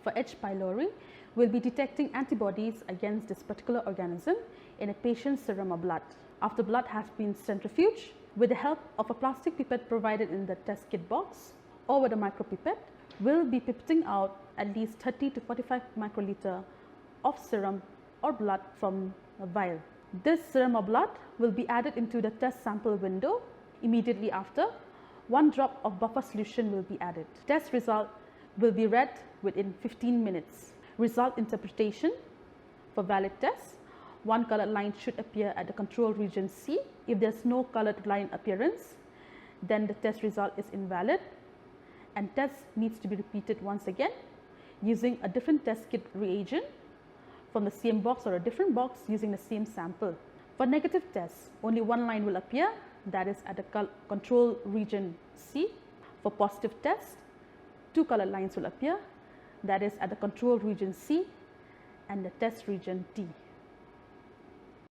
For H. pylori, we'll be detecting antibodies against this particular organism in a patient's serum or blood. After blood has been centrifuged, with the help of a plastic pipette provided in the test kit box or with a micropipette, we'll be pipetting out at least 30 to 45 microliter of serum or blood from a vial. This serum or blood will be added into the test sample window. Immediately after, 1 drop of buffer solution will be added. Test result will be read within 15 minutes. Result interpretation. For valid test, 1 colored line should appear at the control region C. If there's no colored line appearance, then the test result is invalid and test needs to be repeated once again using a different test kit reagent from the same box or a different box using the same sample. For negative tests, only 1 line will appear, that is at the control region C. For positive tests, 2 colored lines will appear, that is at the control region C and the test region D.